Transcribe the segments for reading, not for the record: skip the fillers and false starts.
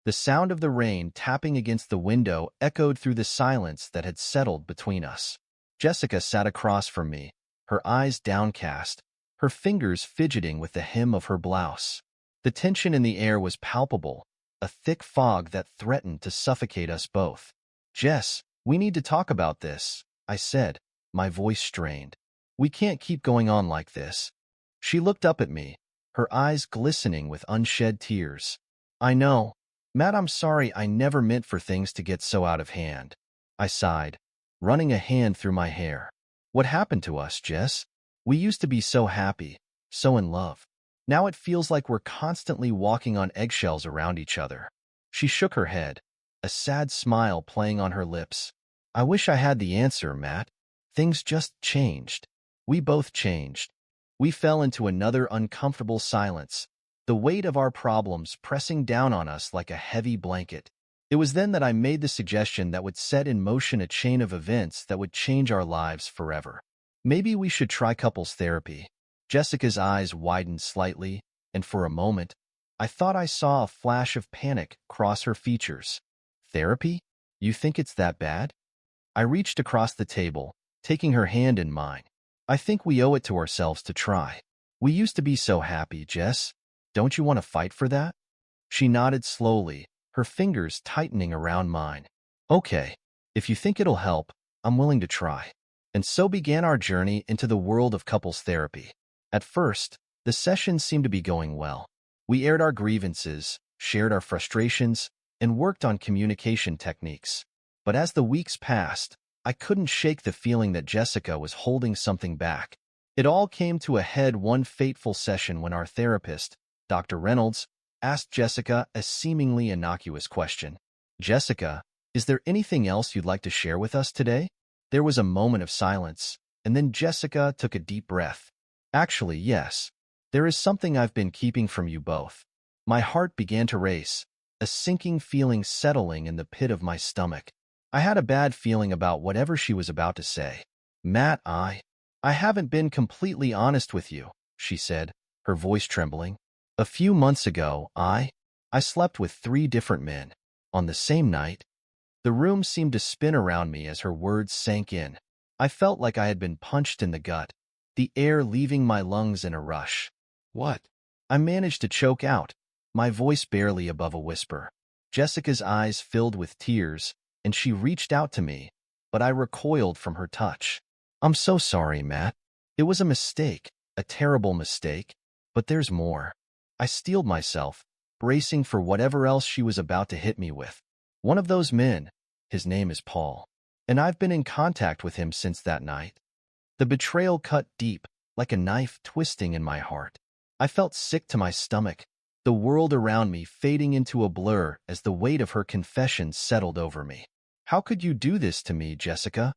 The sound of the rain tapping against the window echoed through the silence that had settled between us. Jessica sat across from me, her eyes downcast, her fingers fidgeting with the hem of her blouse. The tension in the air was palpable, a thick fog that threatened to suffocate us both. "Jess, we need to talk about this," I said, my voice strained. "We can't keep going on like this." She looked up at me, her eyes glistening with unshed tears. "I know. Matt, I'm sorry. I never meant for things to get so out of hand." I sighed, running a hand through my hair. "What happened to us, Jess? We used to be so happy, so in love. Now it feels like we're constantly walking on eggshells around each other." She shook her head, a sad smile playing on her lips. "I wish I had the answer, Matt. Things just changed. We both changed." We fell into another uncomfortable silence, the weight of our problems pressing down on us like a heavy blanket. It was then that I made the suggestion that would set in motion a chain of events that would change our lives forever. "Maybe we should try couples therapy." Jessica's eyes widened slightly, and for a moment, I thought I saw a flash of panic cross her features. "Therapy? You think it's that bad?" I reached across the table, taking her hand in mine. "I think we owe it to ourselves to try. We used to be so happy, Jess. Don't you want to fight for that?" She nodded slowly, her fingers tightening around mine. "Okay, if you think it'll help, I'm willing to try." And so began our journey into the world of couples therapy. At first, the sessions seemed to be going well. We aired our grievances, shared our frustrations, and worked on communication techniques. But as the weeks passed, I couldn't shake the feeling that Jessica was holding something back. It all came to a head one fateful session when our therapist, Dr. Reynolds, asked Jessica a seemingly innocuous question. "Jessica, is there anything else you'd like to share with us today?" There was a moment of silence, and then Jessica took a deep breath. "Actually, yes. There is something I've been keeping from you both." My heart began to race, a sinking feeling settling in the pit of my stomach. I had a bad feeling about whatever she was about to say. "Matt, I haven't been completely honest with you," she said, her voice trembling. "A few months ago, I slept with 3 different men. On the same night." The room seemed to spin around me as her words sank in. I felt like I had been punched in the gut, the air leaving my lungs in a rush. "What?" I managed to choke out, my voice barely above a whisper. Jessica's eyes filled with tears, and she reached out to me, but I recoiled from her touch. "I'm so sorry, Matt. It was a mistake, a terrible mistake, but there's more." I steeled myself, bracing for whatever else she was about to hit me with. "One of those men, his name is Paul, and I've been in contact with him since that night." The betrayal cut deep, like a knife twisting in my heart. I felt sick to my stomach, the world around me fading into a blur as the weight of her confession settled over me. "How could you do this to me, Jessica?"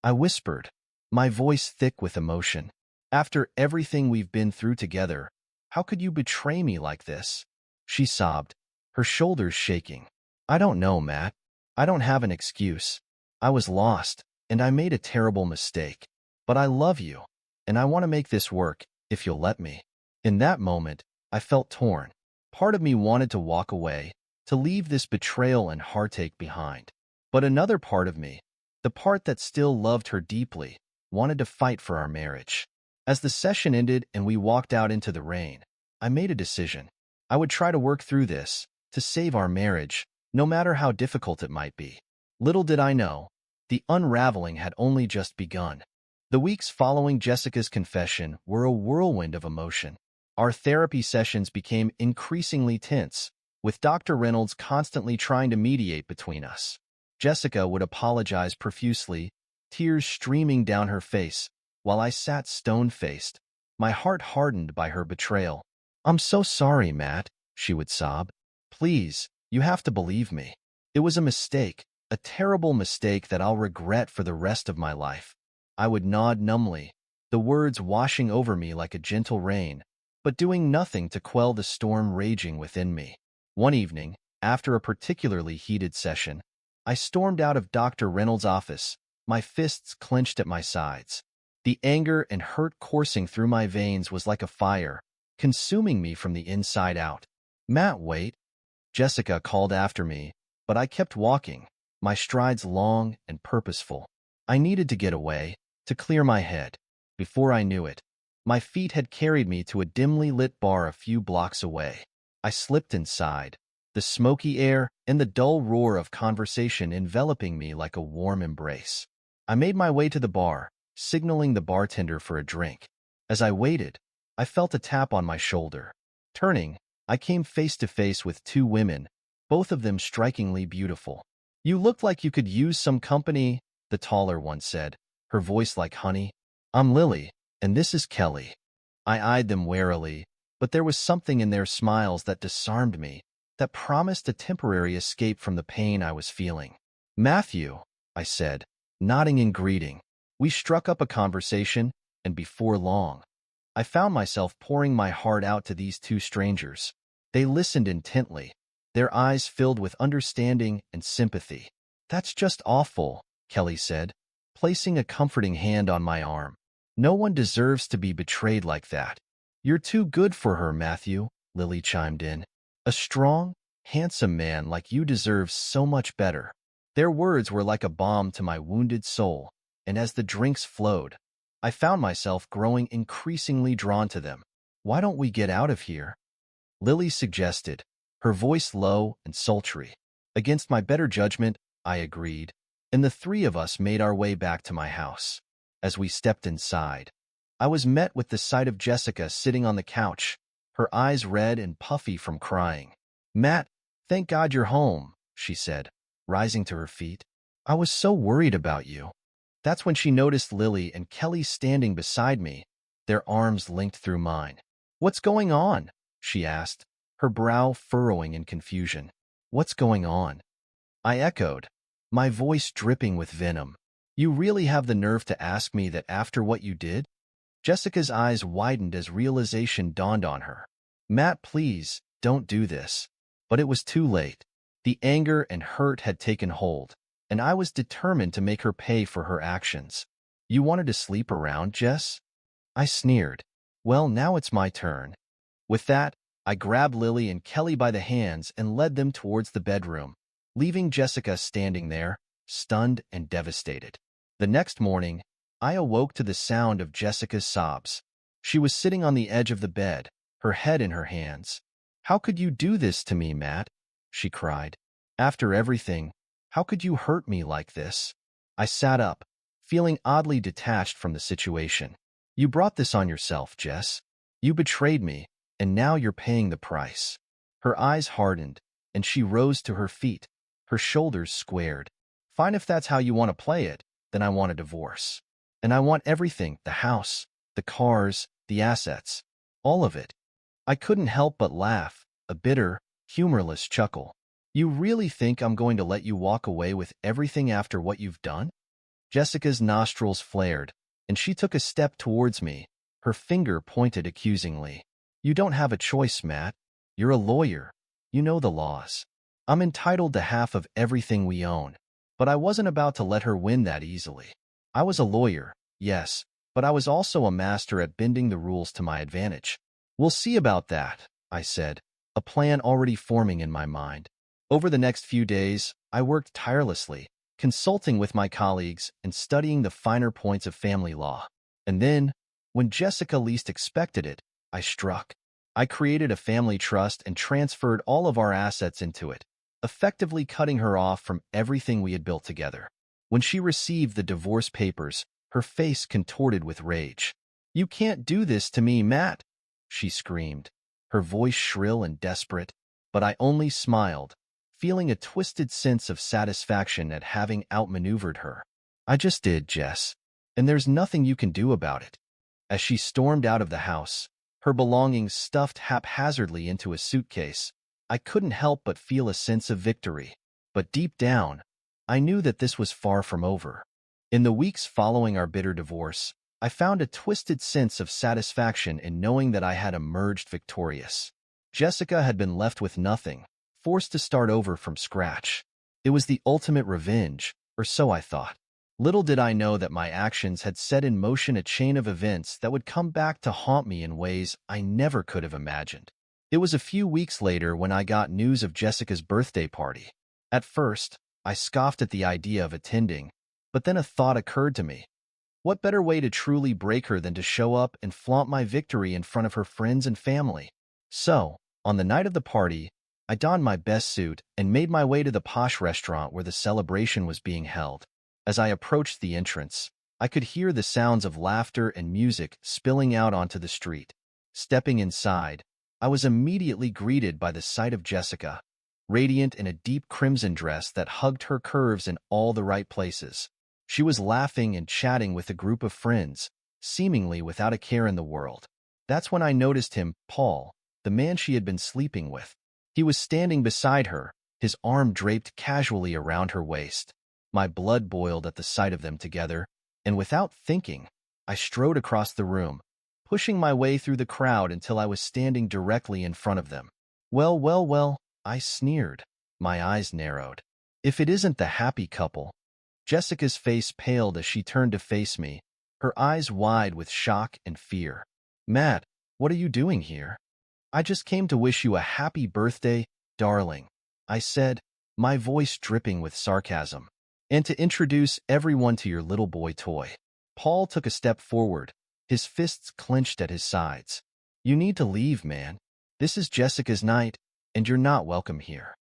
I whispered, my voice thick with emotion. "After everything we've been through together, how could you betray me like this?" She sobbed, her shoulders shaking. "I don't know, Matt. I don't have an excuse. I was lost, and I made a terrible mistake. But I love you, and I want to make this work, if you'll let me." In that moment, I felt torn. Part of me wanted to walk away, to leave this betrayal and heartache behind. But another part of me, the part that still loved her deeply, wanted to fight for our marriage. As the session ended and we walked out into the rain, I made a decision. I would try to work through this, to save our marriage, no matter how difficult it might be. Little did I know, the unraveling had only just begun. The weeks following Jessica's confession were a whirlwind of emotion. Our therapy sessions became increasingly tense, with Dr. Reynolds constantly trying to mediate between us. Jessica would apologize profusely, tears streaming down her face, while I sat stone-faced, my heart hardened by her betrayal. "I'm so sorry, Matt," she would sob. "Please, you have to believe me. It was a mistake, a terrible mistake that I'll regret for the rest of my life." I would nod numbly, the words washing over me like a gentle rain, but doing nothing to quell the storm raging within me. One evening, after a particularly heated session, I stormed out of Dr. Reynolds' office, my fists clenched at my sides. The anger and hurt coursing through my veins was like a fire, consuming me from the inside out. "Matt, wait." Jessica called after me, but I kept walking, my strides long and purposeful. I needed to get away, to clear my head. Before I knew it, my feet had carried me to a dimly lit bar a few blocks away. I slipped inside, the smoky air and the dull roar of conversation enveloping me like a warm embrace. I made my way to the bar, signaling the bartender for a drink. As I waited, I felt a tap on my shoulder. Turning, I came face to face with two women, both of them strikingly beautiful. "You look like you could use some company," the taller one said, her voice like honey. "I'm Lily, and this is Kelly." I eyed them warily, but there was something in their smiles that disarmed me, that promised a temporary escape from the pain I was feeling. "Matthew," I said, nodding in greeting. We struck up a conversation, and before long, I found myself pouring my heart out to these two strangers. They listened intently, their eyes filled with understanding and sympathy. "That's just awful," Kelly said, placing a comforting hand on my arm. "No one deserves to be betrayed like that." "You're too good for her, Matthew," Lily chimed in. "A strong, handsome man like you deserves so much better." Their words were like a balm to my wounded soul, and as the drinks flowed, I found myself growing increasingly drawn to them. "Why don't we get out of here?" Lily suggested, her voice low and sultry. Against my better judgment, I agreed, and the three of us made our way back to my house. As we stepped inside, I was met with the sight of Jessica sitting on the couch, her eyes red and puffy from crying. "Matt, thank God you're home," she said, rising to her feet. "I was so worried about you." That's when she noticed Lily and Kelly standing beside me, their arms linked through mine. "What's going on?" she asked, her brow furrowing in confusion. "What's going on?" I echoed, my voice dripping with venom. "You really have the nerve to ask me that after what you did?" Jessica's eyes widened as realization dawned on her. "Matt, please, don't do this." But it was too late. The anger and hurt had taken hold, and I was determined to make her pay for her actions. "You wanted to sleep around, Jess?" I sneered. "Well, now it's my turn." With that, I grabbed Lily and Kelly by the hands and led them towards the bedroom, leaving Jessica standing there, stunned and devastated. The next morning, I awoke to the sound of Jessica's sobs. She was sitting on the edge of the bed, her head in her hands. "How could you do this to me, Matt?" she cried. "After everything, how could you hurt me like this?" I sat up, feeling oddly detached from the situation. "You brought this on yourself, Jess. You betrayed me, and now you're paying the price." Her eyes hardened, and she rose to her feet, her shoulders squared. "Fine, if that's how you want to play it, then I want a divorce. And I want everything, the house, the cars, the assets, all of it." I couldn't help but laugh, a bitter, humorless chuckle. "You really think I'm going to let you walk away with everything after what you've done?" Jessica's nostrils flared, and she took a step towards me, her finger pointed accusingly. "You don't have a choice, Matt. You're a lawyer. You know the laws. I'm entitled to half of everything we own." But I wasn't about to let her win that easily. I was a lawyer, yes, but I was also a master at bending the rules to my advantage. "We'll see about that," I said, a plan already forming in my mind. Over the next few days, I worked tirelessly, consulting with my colleagues and studying the finer points of family law. And then, when Jessica least expected it, I struck. I created a family trust and transferred all of our assets into it, effectively cutting her off from everything we had built together. When she received the divorce papers, her face contorted with rage. "You can't do this to me, Matt," she screamed, her voice shrill and desperate, but I only smiled, feeling a twisted sense of satisfaction at having outmaneuvered her. "I just did, Jess, and there's nothing you can do about it." As she stormed out of the house, her belongings stuffed haphazardly into a suitcase, I couldn't help but feel a sense of victory. But deep down, I knew that this was far from over. In the weeks following our bitter divorce, I found a twisted sense of satisfaction in knowing that I had emerged victorious. Jessica had been left with nothing, forced to start over from scratch. It was the ultimate revenge, or so I thought. Little did I know that my actions had set in motion a chain of events that would come back to haunt me in ways I never could have imagined. It was a few weeks later when I got news of Jessica's birthday party. At first, I scoffed at the idea of attending, but then a thought occurred to me. What better way to truly break her than to show up and flaunt my victory in front of her friends and family? So, on the night of the party, I donned my best suit and made my way to the posh restaurant where the celebration was being held. As I approached the entrance, I could hear the sounds of laughter and music spilling out onto the street. Stepping inside, I was immediately greeted by the sight of Jessica, radiant in a deep crimson dress that hugged her curves in all the right places. She was laughing and chatting with a group of friends, seemingly without a care in the world. That's when I noticed him, Paul, the man she had been sleeping with. He was standing beside her, his arm draped casually around her waist. My blood boiled at the sight of them together, and without thinking, I strode across the room, pushing my way through the crowd until I was standing directly in front of them. Well, well, well, I sneered. My eyes narrowed. If it isn't the happy couple. Jessica's face paled as she turned to face me, her eyes wide with shock and fear. Matt, what are you doing here? I just came to wish you a happy birthday, darling, I said, my voice dripping with sarcasm. And to introduce everyone to your little boy toy. Paul took a step forward, his fists clenched at his sides. You need to leave, man. This is Jessica's night, and you're not welcome here.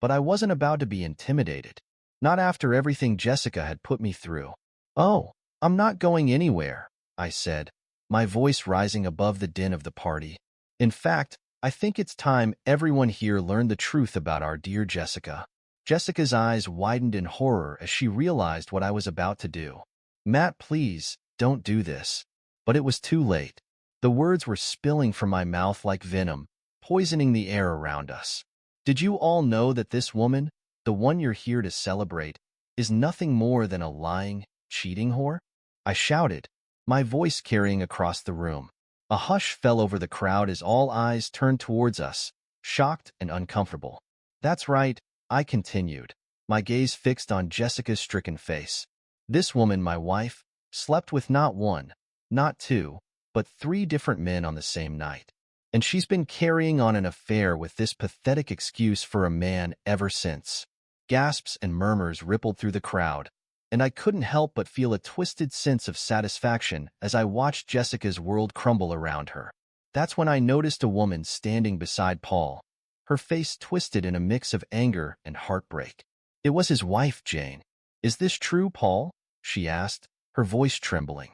But I wasn't about to be intimidated. Not after everything Jessica had put me through. Oh, I'm not going anywhere, I said, my voice rising above the din of the party. In fact, I think it's time everyone here learned the truth about our dear Jessica. Jessica's eyes widened in horror as she realized what I was about to do. Matt, please, don't do this. But it was too late. The words were spilling from my mouth like venom, poisoning the air around us. Did you all know that this woman, the one you're here to celebrate, is nothing more than a lying, cheating whore? I shouted, my voice carrying across the room. A hush fell over the crowd as all eyes turned towards us, shocked and uncomfortable. That's right, I continued, my gaze fixed on Jessica's stricken face. This woman, my wife, slept with not one, not two, but 3 different men on the same night. And she's been carrying on an affair with this pathetic excuse for a man ever since. Gasps and murmurs rippled through the crowd, and I couldn't help but feel a twisted sense of satisfaction as I watched Jessica's world crumble around her. That's when I noticed a woman standing beside Paul, her face twisted in a mix of anger and heartbreak. It was his wife, Jane. Is this true, Paul? She asked, her voice trembling.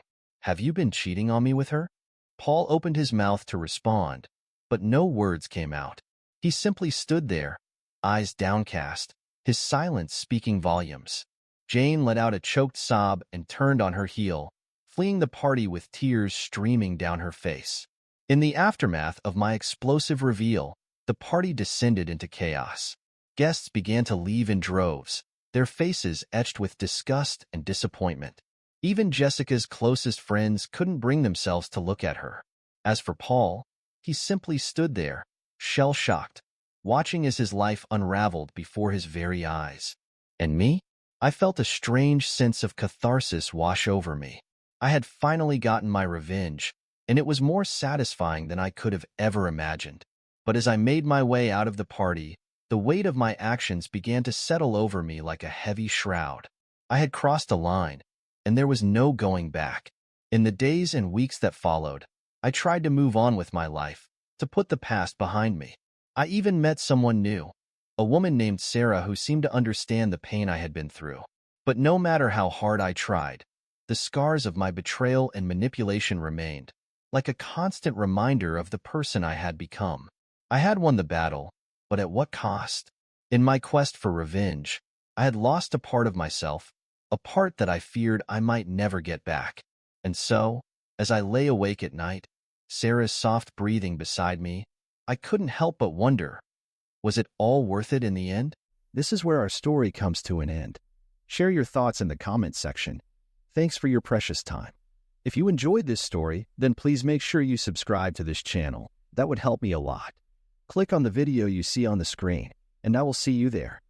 Have you been cheating on me with her? Paul opened his mouth to respond, but no words came out. He simply stood there, eyes downcast, his silence speaking volumes. Jane let out a choked sob and turned on her heel, fleeing the party with tears streaming down her face. In the aftermath of my explosive reveal, the party descended into chaos. Guests began to leave in droves, their faces etched with disgust and disappointment. Even Jessica's closest friends couldn't bring themselves to look at her. As for Paul, he simply stood there, shell-shocked, watching as his life unraveled before his very eyes. And me? I felt a strange sense of catharsis wash over me. I had finally gotten my revenge, and it was more satisfying than I could have ever imagined. But as I made my way out of the party, the weight of my actions began to settle over me like a heavy shroud. I had crossed a line, and there was no going back. In the days and weeks that followed, I tried to move on with my life, to put the past behind me. I even met someone new, a woman named Sarah who seemed to understand the pain I had been through. But no matter how hard I tried, the scars of my betrayal and manipulation remained, like a constant reminder of the person I had become. I had won the battle, but at what cost? In my quest for revenge, I had lost a part of myself, a part that I feared I might never get back. And so, as I lay awake at night, Sarah's soft breathing beside me, I couldn't help but wonder, was it all worth it in the end? This is where our story comes to an end. Share your thoughts in the comments section. Thanks for your precious time. If you enjoyed this story, then please make sure you subscribe to this channel. That would help me a lot. Click on the video you see on the screen, and I will see you there.